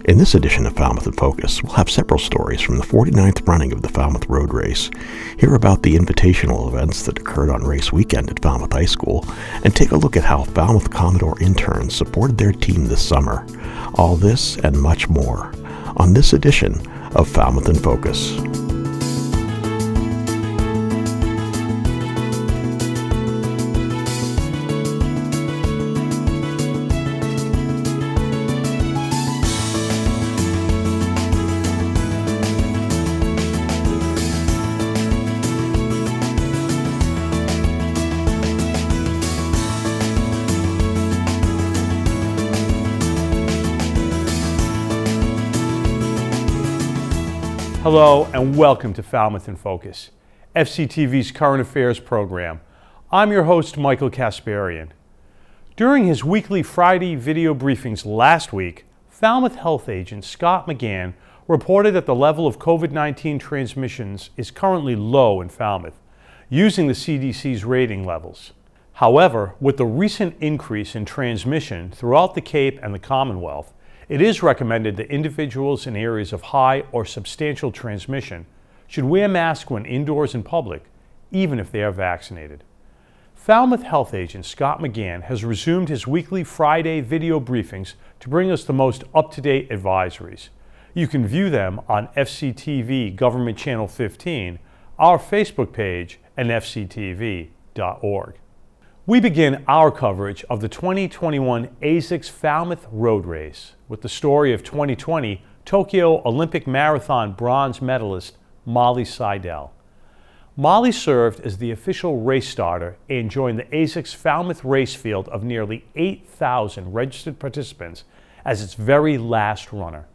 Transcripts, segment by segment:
In this edition of Falmouth in Focus, we'll have several stories from the 49th running of the Falmouth Road Race, hear about the invitational events that occurred on race weekend at Falmouth High School, and take a look at how Falmouth Commodore interns supported their team this summer. All this and much more on this edition of Falmouth in Focus. Hello and welcome to Falmouth in Focus, FCTV's current affairs program. I'm your host, Michael KASPARIAN. During his weekly Friday video briefings last week, Falmouth health agent Scott McGann reported that the level of COVID-19 transmissions is currently low in Falmouth, using the CDC's rating levels. However, with the recent increase in transmission throughout the Cape and the Commonwealth, it is recommended that individuals in areas of high or substantial transmission should wear masks when indoors in public, even if they are vaccinated. Falmouth health agent Scott McGann has resumed his weekly Friday video briefings to bring us the most up-to-date advisories. You can view them on FCTV Government Channel 15, our Facebook page, and fctv.org. We begin our coverage of the 2021 ASICS Falmouth Road Race with the story of 2020 Tokyo Olympic Marathon bronze medalist Molly Seidel. Molly served as the official race starter and joined the ASICS Falmouth race field of nearly 8,000 registered participants as its very last runner.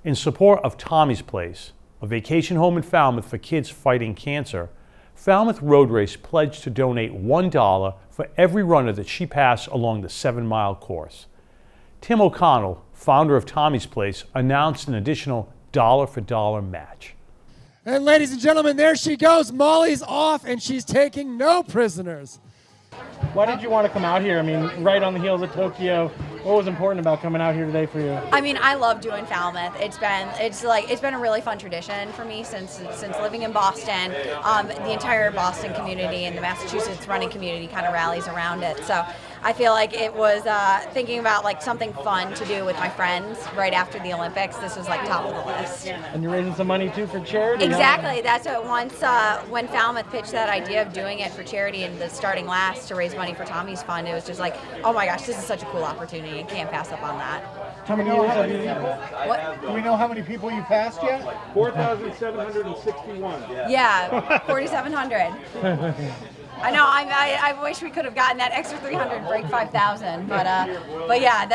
In support of Tommy's Place, a vacation home in Falmouth for kids fighting cancer, Falmouth Road Race pledged to donate $1 for every runner that she passed along the 7-mile course. Tim O'Connell, founder of Tommy's Place, announced an additional dollar-for-dollar match. And ladies and gentlemen, there she goes. Molly's off and she's taking no prisoners. Why did you want to come out here? I mean, right on the heels of Tokyo. What was important about coming out here today for you? I mean, I love doing Falmouth. It's been a really fun tradition for me since living in Boston. The entire Boston community and the Massachusetts running community kind of rallies around it. So I feel like it was thinking about like something fun to do with my friends right after the Olympics. This was like top of the list. And you're raising some money too for charity? Exactly. That's what when Falmouth pitched that idea of doing it for charity and the starting last to raise money for Tommy's Fund, it was just like, oh my gosh, this is such a cool opportunity. You can't pass up on that. How many years have you? What? Do we know how many people you passed yet? 4,761. Yeah, 4,700. I know. I wish we could have gotten that extra 300, break 5,000. But yeah,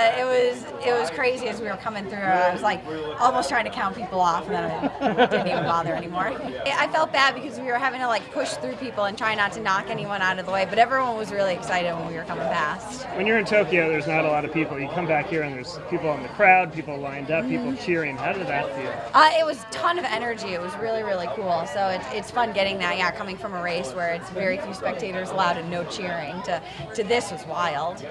it was crazy as we were coming through. I was like almost trying to count people off, and then I didn't even bother anymore. I felt bad because we were having to like push through people and try not to knock anyone out of the way. But everyone was really excited when we were coming past. When you're in Tokyo, there's not a lot of people. You come back here and there's people in the crowd, people lined up, people cheering. How did that feel? It was a ton of energy. It was really, really cool. So it's fun getting that. Yeah, coming from a race where it's very few spectators allowed and no cheering to this was wild.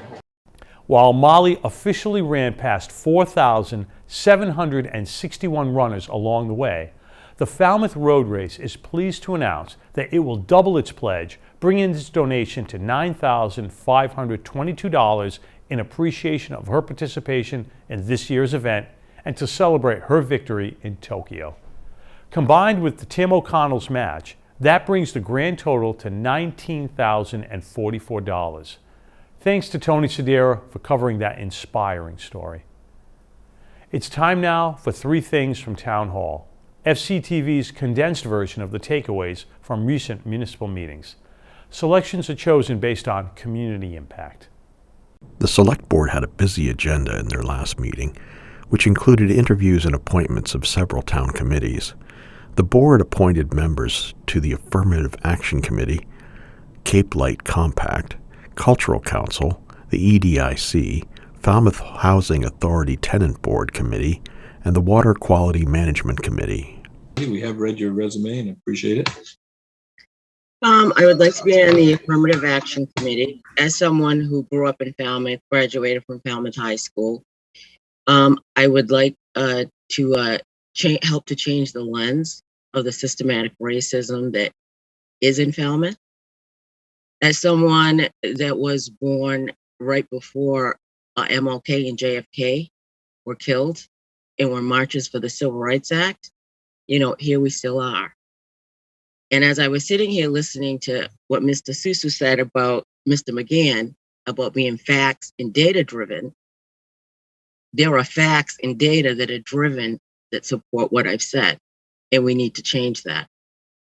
While Molly officially ran past 4,761 runners along the way, the Falmouth Road Race is pleased to announce that it will double its pledge, bringing its donation to $9,522 in appreciation of her participation in this year's event and to celebrate her victory in Tokyo. Combined with the Tim O'Connell's match, that brings the grand total to $19,044. Thanks to Tony Sedera for covering that inspiring story. It's time now for 3 things from Town Hall, FCTV's condensed version of the takeaways from recent municipal meetings. Selections are chosen based on community impact. The Select Board had a busy agenda in their last meeting, which included interviews and appointments of several town committees. The board appointed members to the Affirmative Action Committee, Cape Light Compact, Cultural Council, the EDIC, Falmouth Housing Authority Tenant Board Committee, and the Water Quality Management Committee. We have read your resume and appreciate it. I would like to be on the Affirmative Action Committee. As someone who grew up in Falmouth, graduated from Falmouth High School, I would like to help to change the lens of the systematic racism that is in Falmouth. As someone that was born right before MLK and JFK were killed and were marches for the Civil Rights Act, here we still are. And as I was sitting here listening to what Mr. Susu said about Mr. McGann, about being facts and data driven, there are facts and data that are driven that support what I've said. And we need to change that.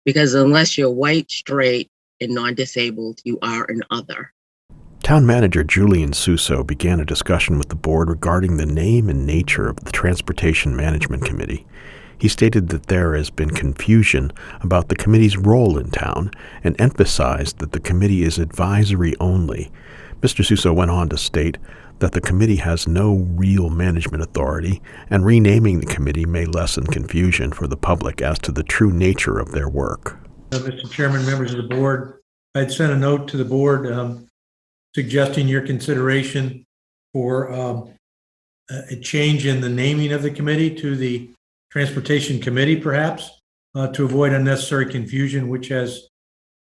Because unless you're white, straight, and non-disabled, you are an other. Town Manager Julian Suso began a discussion with the board regarding the name and nature of the Transportation Management Committee. He stated that there has been confusion about the committee's role in town and emphasized that the committee is advisory only. Mr. Suso went on to state that the committee has no real management authority, and renaming the committee may lessen confusion for the public as to the true nature of their work. Mr. Chairman, members of the board, I'd sent a note to the board suggesting your consideration for a change in the naming of the committee to the Transportation Committee, perhaps, to avoid unnecessary confusion, which has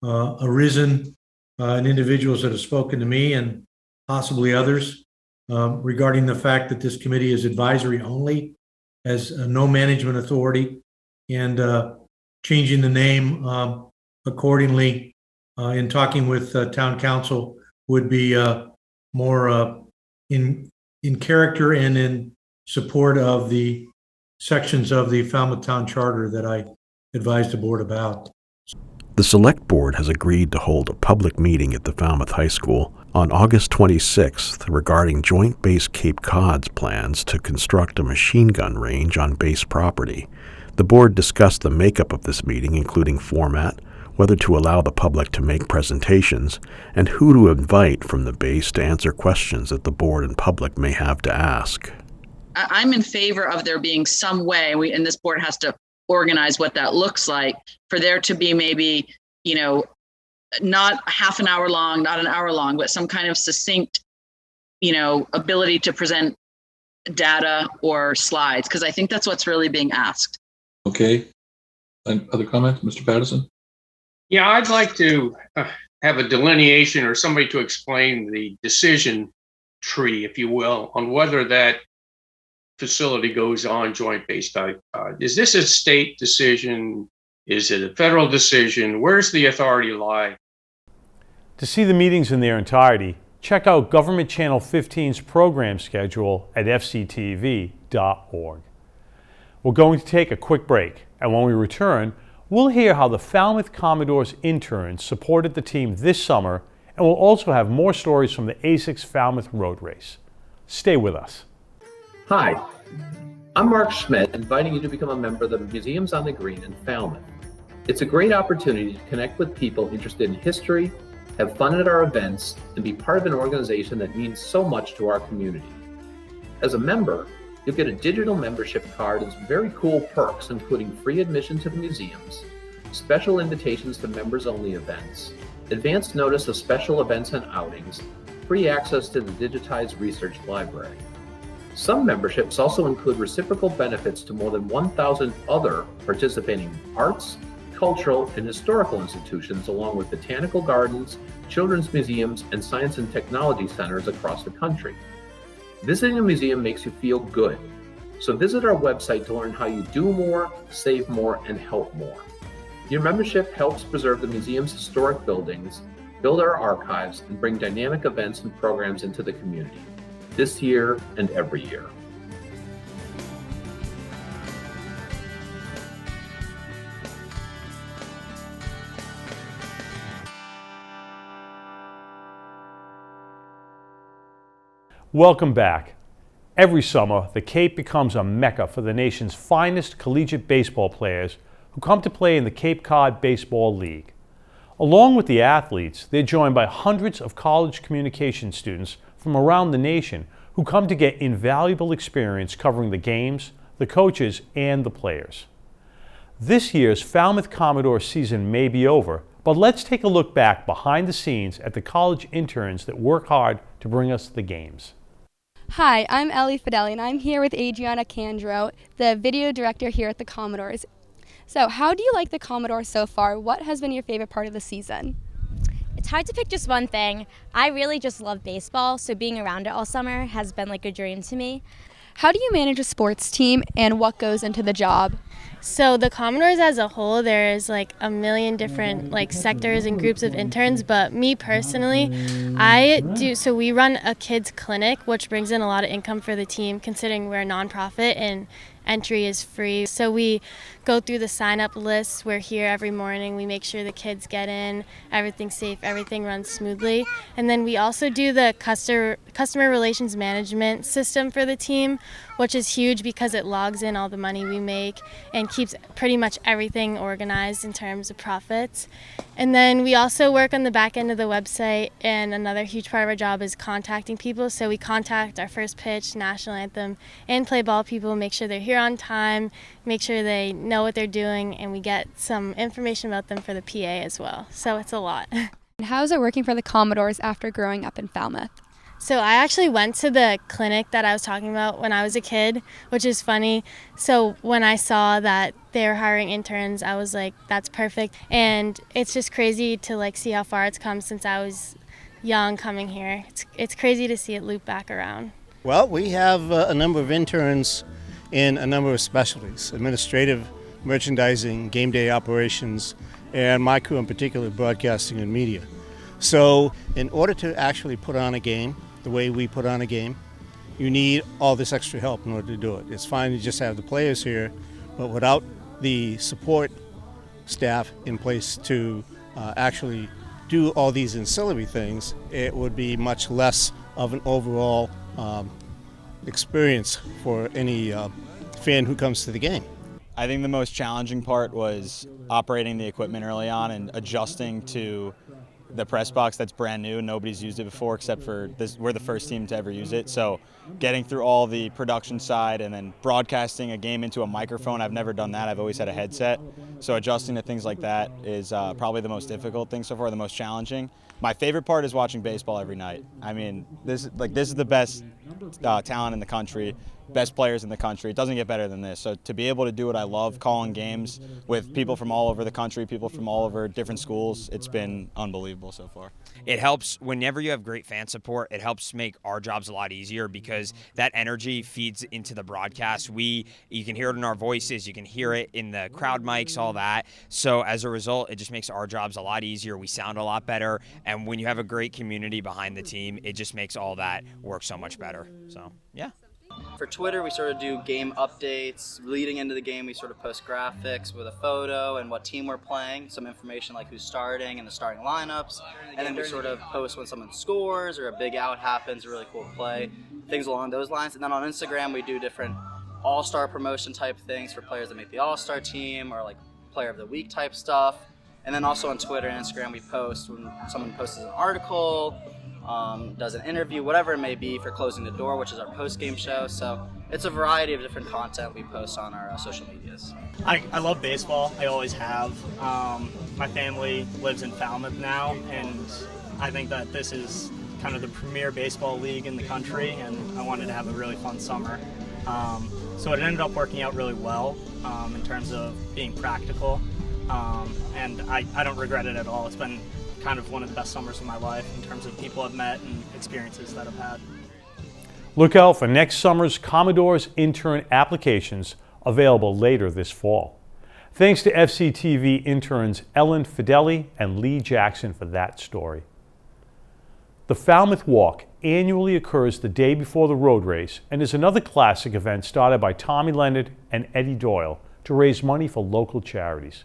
arisen in individuals that have spoken to me and possibly others regarding the fact that this committee is advisory only, has no management authority, and changing the name accordingly in talking with town council would be more in character and in support of the sections of the Falmouth Town Charter that I advised the board about. The Select Board has agreed to hold a public meeting at the Falmouth High School on August 26th regarding Joint Base Cape Cod's plans to construct a machine gun range on base property. The board discussed the makeup of this meeting, including format, whether to allow the public to make presentations, and who to invite from the base to answer questions that the board and public may have to ask. I'm in favor of there being some way, and this board has to organize what that looks like, for there to be maybe, not half an hour long, not an hour long, but some kind of succinct, ability to present data or slides, because I think that's what's really being asked. Okay. And other comments, Mr. Patterson? Yeah, I'd like to have a delineation or somebody to explain the decision tree, if you will, on whether that facility goes on Joint Base Cape Cod. Is this a state decision? Is it a federal decision? Where's the authority lie? To see the meetings in their entirety, check out Government Channel 15's program schedule at fctv.org. We're going to take a quick break, and when we return, we'll hear how the Falmouth Commodores interns supported the team this summer, and we'll also have more stories from the ASICS Falmouth Road Race. Stay with us. Hi, I'm Mark Schmidt, inviting you to become a member of the Museums on the Green in Falmouth. It's a great opportunity to connect with people interested in history, have fun at our events, and be part of an organization that means so much to our community. As a member, you'll get a digital membership card and some very cool perks, including free admission to the museums, special invitations to members-only events, advance notice of special events and outings, free access to the digitized research library. Some memberships also include reciprocal benefits to more than 1,000 other participating arts, cultural, and historical institutions, along with botanical gardens, children's museums, and science and technology centers across the country. Visiting a museum makes you feel good, so visit our website to learn how you do more, save more, and help more. Your membership helps preserve the museum's historic buildings, build our archives, and bring dynamic events and programs into the community, this year and every year. Welcome back. Every summer, the Cape becomes a mecca for the nation's finest collegiate baseball players who come to play in the Cape Cod Baseball League. Along with the athletes, they're joined by hundreds of college communication students from around the nation who come to get invaluable experience covering the games, the coaches, and the players. This year's Falmouth Commodores season may be over, but let's take a look back behind the scenes at the college interns that work hard to bring us the games. Hi, I'm ELLIE FIDELLI, and I'm here with Adriana Candro, the video director here at the Commodores. So, how do you like the Commodores so far? What has been your favorite part of the season? It's hard to pick just one thing. I really just love baseball, so being around it all summer has been like a dream to me. How do you manage a sports team, and what goes into the job? So the Commodores as a whole, there is like a million different like sectors and groups of interns, but me personally, so we run a kids clinic, which brings in a lot of income for the team considering we're a nonprofit and entry is free. So we go through the sign-up lists. We're here every morning. We make sure the kids get in, everything's safe, everything runs smoothly. And then we also do the customer relations management system for the team, which is huge because it logs in all the money we make and keeps pretty much everything organized in terms of profits. And then we also work on the back end of the website, and another huge part of our job is contacting people. So we contact our first pitch, national anthem, and play ball people, make sure they're here on time, make sure they know what they're doing, and we get some information about them for the PA as well. So it's a lot. How is it working for the Commodores after growing up in Falmouth? So I actually went to the clinic that I was talking about when I was a kid, which is funny. So when I saw that they were hiring interns, I was like, that's perfect. And it's just crazy to like see how far it's come since I was young coming here. It's crazy to see it loop back around. Well, we have a number of interns in a number of specialties: administrative, merchandising, game day operations, and my crew in particular, broadcasting and media. So in order to actually put on a game the way we put on a game, you need all this extra help in order to do it. It's fine to just have the players here, but without the support staff in place to actually do all these ancillary things, it would be much less of an overall experience for any fan who comes to the game. I think the most challenging part was operating the equipment early on and adjusting to the press box that's brand new. Nobody's used it before except for this. We're the first team to ever use it. So getting through all the production side and then broadcasting a game into a microphone, I've never done that. I've always had a headset. So adjusting to things like that is probably the most difficult thing so far, the most challenging. My favorite part is watching baseball every night. I mean, this is the best talent in the country, best players in the country. It doesn't get better than this. So to be able to do what I love, calling games with people from all over the country, people from all over different schools, it's been unbelievable so far. It helps whenever you have great fan support. It helps make our jobs a lot easier because that energy feeds into the broadcast. You can hear it in our voices, you can hear it in the crowd mics, all that. So as a result, it just makes our jobs a lot easier. We sound a lot better. And when you have a great community behind the team, it just makes all that work so much better. So, yeah. For Twitter, we sort of do game updates. Leading into the game, we sort of post graphics with a photo and what team we're playing, some information like who's starting and the starting lineups. And then we sort of post when someone scores or a big out happens, a really cool play, things along those lines. And then on Instagram, we do different all-star promotion type things for players that make the all-star team or like player of the week type stuff. And then also on Twitter and Instagram, we post when someone posts an article, does an interview, whatever it may be, for Closing the Door, which is our post-game show. So it's a variety of different content we post on our social medias. I love baseball. I always have. My family lives in Falmouth now, and I think that this is kind of the premier baseball league in the country, and I wanted to have a really fun summer. So it ended up working out really well in terms of being practical. And I don't regret it at all. It's been kind of one of the best summers of my life in terms of people I've met and experiences that I've had. Look out for next summer's Commodores intern applications available later this fall. Thanks to FCTV interns Ellen FIDELLI and Lee Jackson for that story. The Falmouth Walk annually occurs the day before the road race and is another classic event started by Tommy Leonard and Eddie Doyle to raise money for local charities.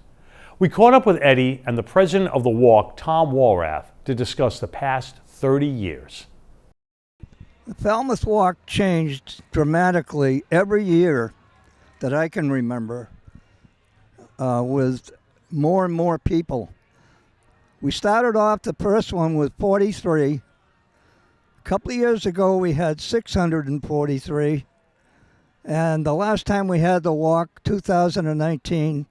We caught up with Eddie and the president of the walk, Tom Walrath, to discuss the past 30 years. The Falmouth Walk changed dramatically every year that I can remember with more and more people. We started off the first one with 43. A couple of years ago we had 643. And the last time we had the walk, 2019,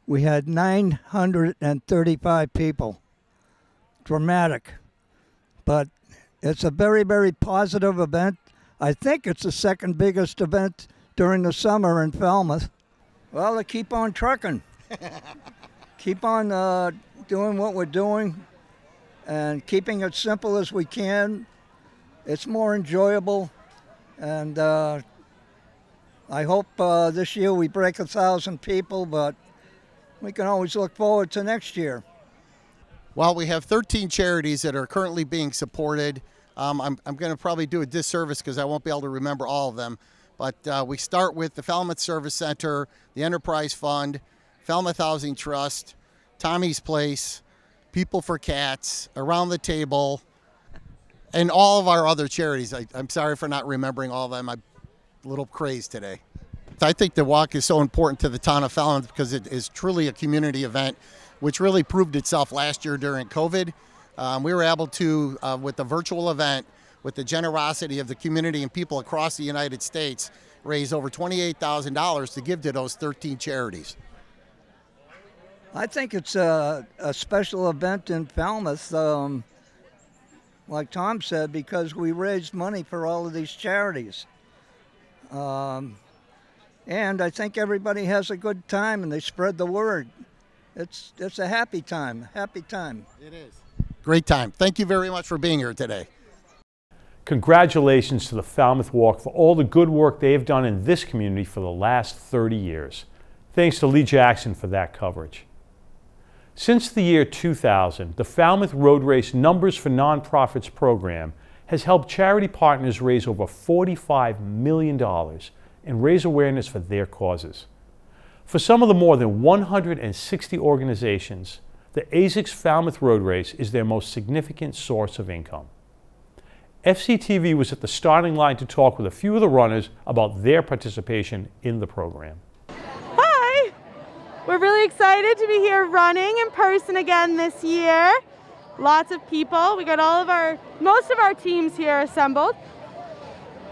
we had 935 people. Dramatic. But it's a very, very positive event. I think it's the second biggest event during the summer in Falmouth. Well, they keep on trucking. Keep on doing what we're doing and keeping it simple as we can. It's more enjoyable, and I hope this year we break 1,000 people, but we can always look forward to next year. Well, we have 13 charities that are currently being supported. I'm going to probably do a disservice because I won't be able to remember all of them. But we start with the Falmouth Service Center, the Enterprise Fund, Falmouth Housing Trust, Tommy's Place, People for Cats, Around the Table, and all of our other charities. I'm sorry for not remembering all of them. I'm a little crazed today. I think the walk is so important to the town of Falmouth because it is truly a community event, which really proved itself last year during COVID. We were able to, with the virtual event, with the generosity of the community and people across the United States, raise over $28,000 to give to those 13 charities. I think it's a special event in Falmouth, like Tom said, because we raised money for all of these charities. And I think everybody has a good time and they spread the word. It's a happy time. It is. Great time. Thank you very much for being here today. Congratulations to the Falmouth Walk for all the good work they have done in this community for the last 30 years. Thanks to Lee Jackson for that coverage. Since the year 2000, the Falmouth Road Race Numbers for Nonprofits program has helped charity partners raise over $45 million and raise awareness for their causes. For some of the more than 160 organizations, the ASICS Falmouth Road Race is their most significant source of income. FCTV was at the starting line to talk with a few of the runners about their participation in the program. Hi! We're really excited to be here running in person again this year. Lots of people. We got most of our teams here assembled.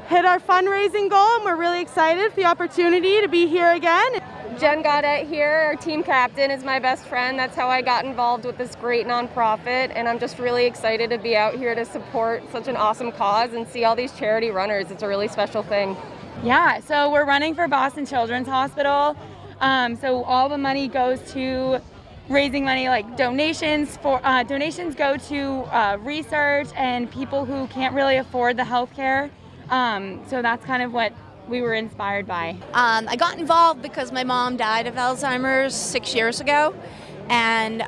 Hit our fundraising goal, and we're really excited for the opportunity to be here again. Jen Gaudette here, our team captain, is my best friend. That's how I got involved with this great nonprofit, and I'm just really excited to be out here to support such an awesome cause and see all these charity runners. It's a really special thing. Yeah, so we're running for Boston Children's Hospital. So all the money goes to raising money, like donations go to research and people who can't really afford the health care. So that's kind of what we were inspired by. I got involved because my mom died of Alzheimer's 6 years ago, and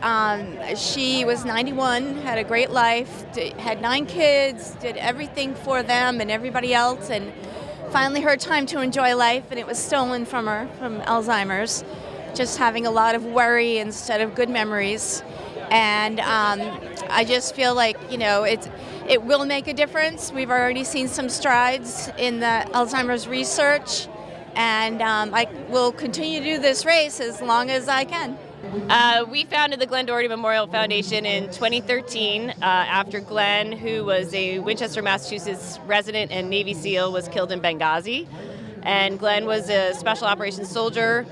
she was 91, had a great life, had 9 kids, did everything for them and everybody else, and finally her time to enjoy life, and it was stolen from her from Alzheimer's, just having a lot of worry instead of good memories. And I just feel like, it will make a difference. We've already seen some strides in the Alzheimer's research, and I will continue to do this race as long as I can. We founded the Glenn Doherty Memorial Foundation in 2013 after Glenn, who was a Winchester, Massachusetts resident and Navy SEAL, was killed in Benghazi. And Glenn was a special operations soldier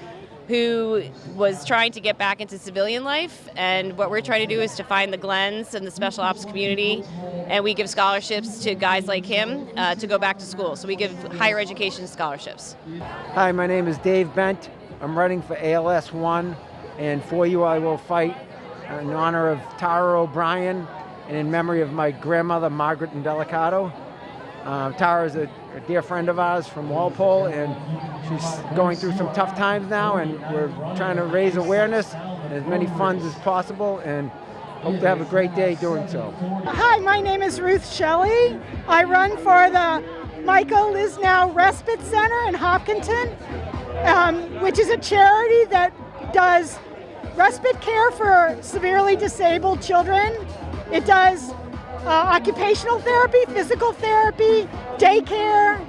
who was trying to get back into civilian life, and what we're trying to do is to find the Glens and the special ops community, and we give scholarships to guys like him to go back to school. So we give higher education scholarships. Hi, my name is Dave Bent. I'm running for ALS 1, and for you I will fight in honor of Tara O'Brien and in memory of my grandmother, Margaret Indelicato. Tara is a dear friend of ours from Walpole, and she's going through some tough times now, and we're trying to raise awareness and as many funds as possible, and hope to have a great day doing so. Hi, my name is Ruth Shelley. I run for the Michael Lisnow Respite Center in Hopkinton, which is a charity that does respite care for severely disabled children. It does occupational therapy, physical therapy, daycare,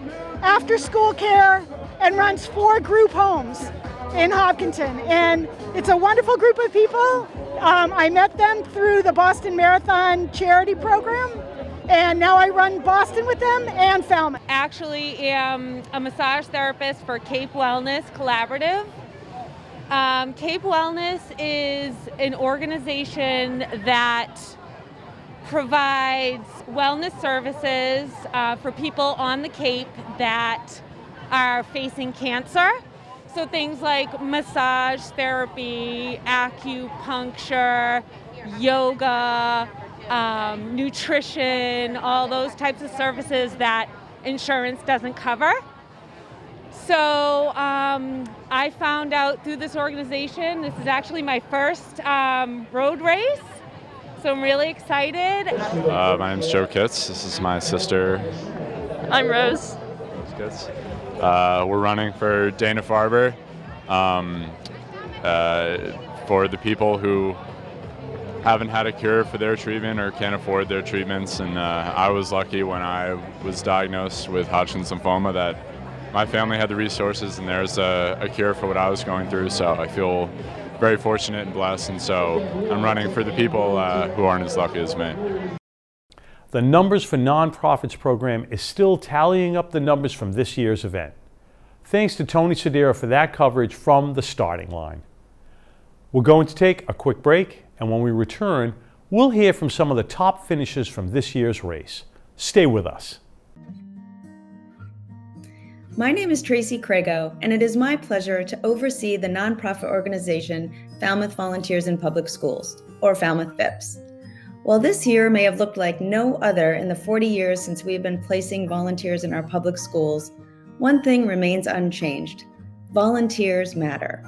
after-school care, and runs 4 group homes in Hopkinton. And it's a wonderful group of people. I met them through the Boston Marathon charity program, and now I run Boston with them and Falmouth. Actually am a massage therapist for Cape Wellness Collaborative. Cape Wellness is an organization that provides wellness services for people on the Cape that are facing cancer. So things like massage therapy, acupuncture, yoga, nutrition, all those types of services that insurance doesn't cover. So I found out through this organization, this is actually my first road race. So I'm really excited. My name's Joe Kitts. This is my sister. I'm Rose. Kitts. We're running for Dana-Farber for the people who haven't had a cure for their treatment or can't afford their treatments. And I was lucky when I was diagnosed with Hodgkin's lymphoma that my family had the resources and there's a cure for what I was going through. So I feel very fortunate and blessed. And so I'm running for the people who aren't as lucky as me. The Numbers for Nonprofits program is still tallying up the numbers from this year's event. Thanks to Tony Sedera for that coverage from the starting line. We're going to take a quick break, and when we return, we'll hear from some of the top finishers from this year's race. Stay with us. My name is Tracy Crago, and it is my pleasure to oversee the nonprofit organization Falmouth Volunteers in Public Schools, or Falmouth VIPS. While this year may have looked like no other in the 40 years since we have been placing volunteers in our public schools, one thing remains unchanged: volunteers matter.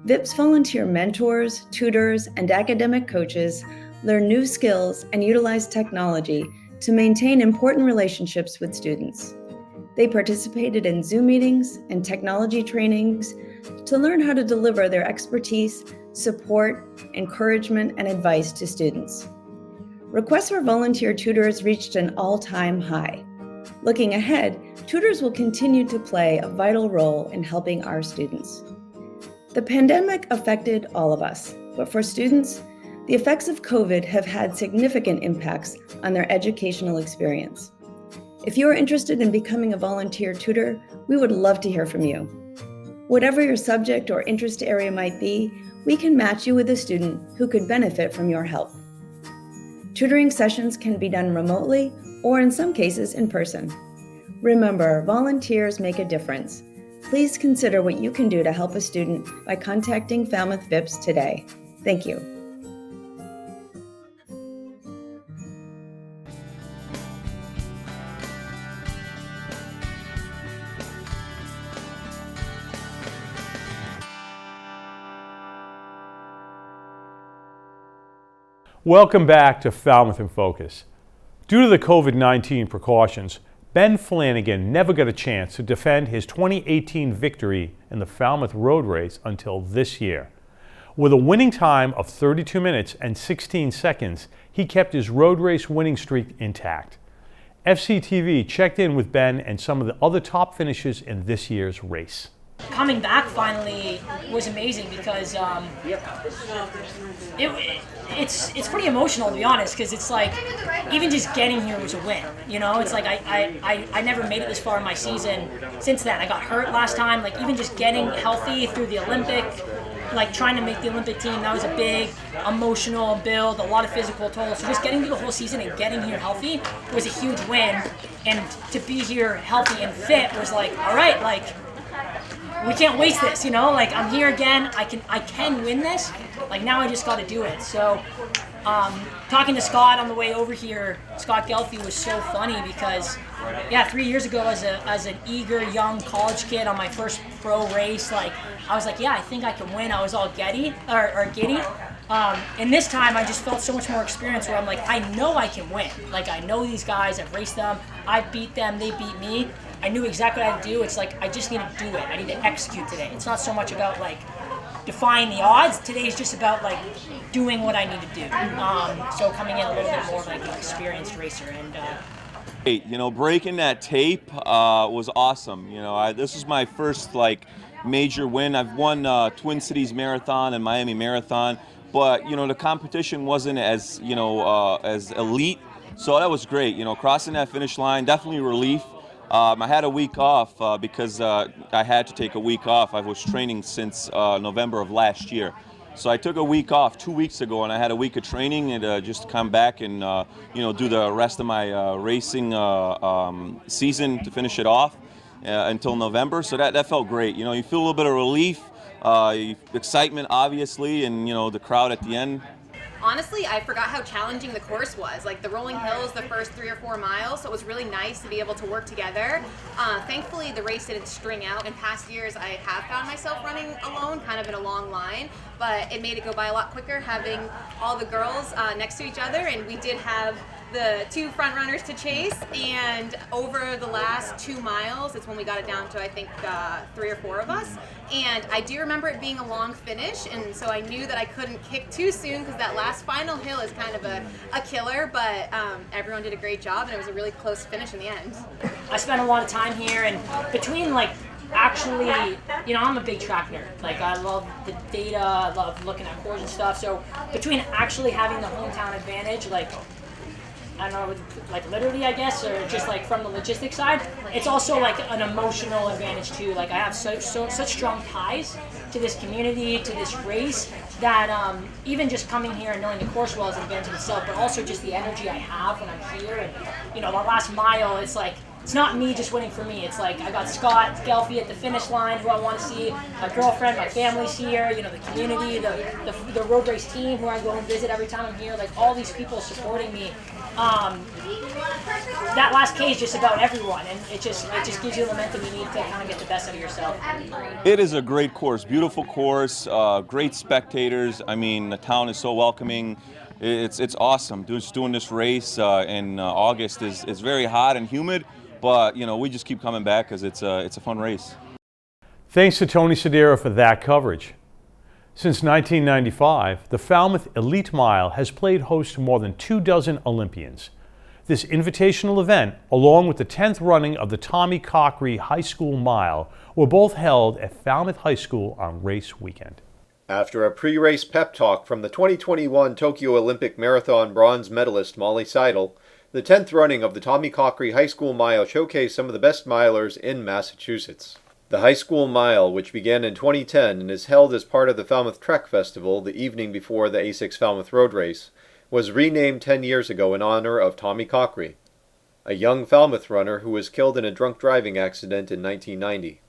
VIPS volunteer mentors, tutors, and academic coaches learn new skills and utilize technology to maintain important relationships with students. They participated in Zoom meetings and technology trainings to learn how to deliver their expertise, support, encouragement, and advice to students. Requests for volunteer tutors reached an all-time high. Looking ahead, tutors will continue to play a vital role in helping our students. The pandemic affected all of us, but for students, the effects of COVID have had significant impacts on their educational experience. If you are interested in becoming a volunteer tutor, we would love to hear from you. Whatever your subject or interest area might be, we can match you with a student who could benefit from your help. Tutoring sessions can be done remotely or in some cases in person. Remember, volunteers make a difference. Please consider what you can do to help a student by contacting Falmouth VIPS today. Thank you. Welcome back to Falmouth in Focus. Due to the COVID-19 precautions, Ben Flanagan never got a chance to defend his 2018 victory in the Falmouth Road Race until this year. With a winning time of 32 minutes and 16 seconds, he kept his road race winning streak intact. FCTV checked in with Ben and some of the other top finishers in this year's race. Coming back finally was amazing because it's pretty emotional, to be honest, because it's like even just getting here was a win. You know, it's like I never made it this far in my season since then. I got hurt last time. Like even just getting healthy through the Olympic, like trying to make the Olympic team, that was a big emotional build, a lot of physical toll. So just getting through the whole season and getting here healthy was a huge win. And to be here healthy and fit was like, all right, like we can't waste this, you know, like I'm here again, I can win this, like now I just got to do it. So talking to Scott on the way over here, Scott Gelfi, was so funny because 3 years ago as an eager young college kid on my first pro race, like I was like, I think I can win. I was all giddy. And this time I just felt so much more experience where I'm like, I know I can win. Like I know these guys, I've raced them, I beat them, they beat me. I knew exactly what I had to do. It's like, I just need to do it. I need to execute today. It's not so much about like defying the odds. Today is just about like doing what I need to do. So coming in a little bit more like an experienced racer. And you know, breaking that tape was awesome. You know, this was my first like major win. I've won Twin Cities Marathon and Miami Marathon, but you know, the competition wasn't as, you know, as elite. So that was great. You know, crossing that finish line, definitely relief. I had a week off because I had to take a week off. I was training since November of last year. So I took a week off 2 weeks ago, and I had a week of training and just come back and do the rest of my racing season to finish it off until November. So that felt great. You feel a little bit of relief, excitement obviously, and the crowd at the end. Honestly, I forgot how challenging the course was. Like the rolling hills, the first 3 or 4 miles, so it was really nice to be able to work together. Thankfully, the race didn't string out. In past years, I have found myself running alone, kind of in a long line, but it made it go by a lot quicker having all the girls next to each other, and we did have the 2 front runners to chase, and over the last 2 miles, it's when we got it down to, I think, 3 or 4 of us. And I do remember it being a long finish, and so I knew that I couldn't kick too soon because that last final hill is kind of a killer, but everyone did a great job, and it was a really close finish in the end. I spent a lot of time here, and between actually, I'm a big track nerd. Like, I love the data, I love looking at cores and stuff, so between actually having the hometown advantage, I don't know, literally, I guess, or just from the logistics side, it's also an emotional advantage too. I have such strong ties to this community, to this race, that even just coming here and knowing the course well is an advantage in itself, but also just the energy I have when I'm here. And the last mile, it's not me just winning for me. It's I got Scott Gelfie at the finish line, who I want to see, my girlfriend, my family's here, the community, the road race team, who I go and visit every time I'm here, all these people supporting me. That last K is just about everyone, and it just gives you the momentum you need to kind of get the best out of yourself. It is a great course, beautiful course, great spectators. I mean, the town is so welcoming. It's awesome. Just doing this race in August is very hot and humid, but we just keep coming back because it's a fun race. Thanks to Tony Sedera for that coverage. Since 1995, the Falmouth Elite Mile has played host to more than 24 Olympians. This invitational event, along with the 10th running of the Tommy Cochary High School Mile, were both held at Falmouth High School on race weekend. After a pre-race pep talk from the 2021 Tokyo Olympic Marathon bronze medalist Molly Seidel, the 10th running of the Tommy Cochary High School Mile showcased some of the best milers in Massachusetts. The High School Mile, which began in 2010 and is held as part of the Falmouth Trek Festival the evening before the A6 Falmouth Road Race, was renamed 10 years ago in honor of Tommy Cochary, a young Falmouth runner who was killed in a drunk driving accident in 1990.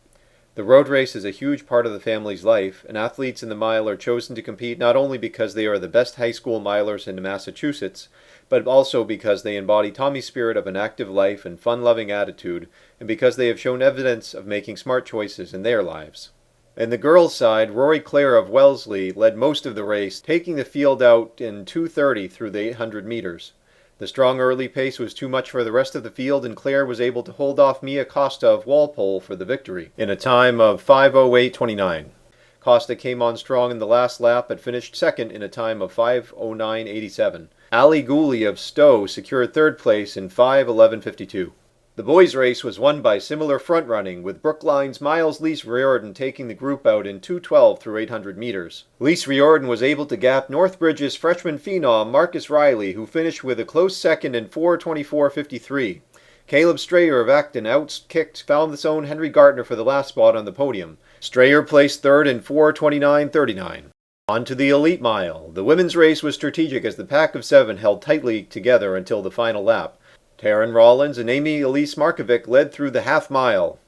The road race is a huge part of the family's life, and athletes in the mile are chosen to compete not only because they are the best high school milers in Massachusetts, but also because they embody Tommy's spirit of an active life and fun-loving attitude, and because they have shown evidence of making smart choices in their lives. In the girls' side, Rory Clare of Wellesley led most of the race, taking the field out in 2:30 through the 800 meters. The strong early pace was too much for the rest of the field, and Clare was able to hold off Mia Costa of Walpole for the victory in a time of 5:08.29. Costa came on strong in the last lap, but finished second in a time of 5:09.87. Ali Gooley of Stowe secured third place in 5:11.52. The boys' race was won by similar front running, with Brookline's Miles Lease Riordan taking the group out in 2:12 through 800 meters. Lease Riordan was able to gap Northbridge's freshman phenom Marcus Riley, who finished with a close second in 4:24.53. Caleb Strayer of Acton outkicked Falmouth's own Henry Gartner for the last spot on the podium. Strayer placed third in 4:29.39. On to the Elite Mile. The women's race was strategic as the pack of 7 held tightly together until the final lap. Taryn Rollins and Amy Elise Markovic led through the half mile.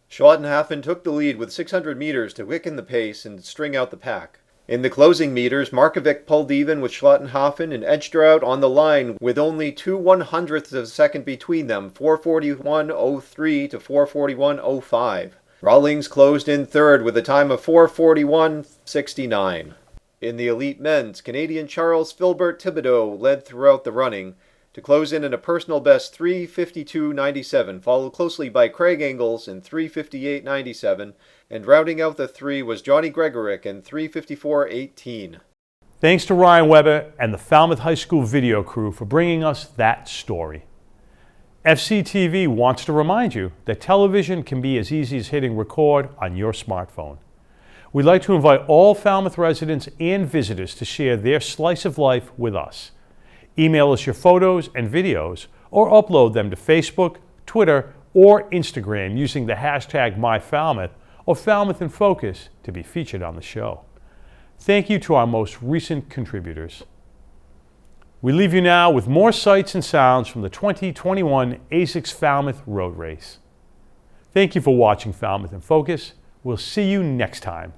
Schottenhafen took the lead with 600 meters to quicken the pace and string out the pack. In the closing meters, Markovic pulled even with Schottenhafen and edged her out on the line with only 2/100ths of a second between them, 4:41.03 to 4:41.05. Rawlings closed in third with a time of 4:41.69. In the elite men's, Canadian Charles Philbert Thibodeau led throughout the running to close in a personal best 3:52.97, followed closely by Craig Engels in 3:58.97, and rounding out the three was Johnny Gregorick in 3:54.18. Thanks to Ryan Weber and the Falmouth High School video crew for bringing us that story. FCTV wants to remind you that television can be as easy as hitting record on your smartphone. We'd like to invite all Falmouth residents and visitors to share their slice of life with us. Email us your photos and videos or upload them to Facebook, Twitter, or Instagram using the hashtag MyFalmouth or Falmouth in Focus to be featured on the show. Thank you to our most recent contributors. We leave you now with more sights and sounds from the 2021 ASICS Falmouth Road Race. Thank you for watching Falmouth in Focus. We'll see you next time.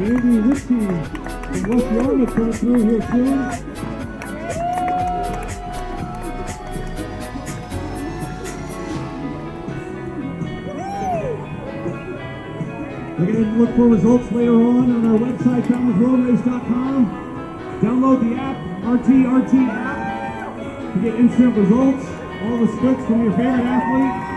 Andy Ritchie from West Yarmouth coming through here soon. We're going to look for results later on our website, FalmouthRoadRace.com. Download the app, RT app, to get instant results, all the splits from your favorite athlete.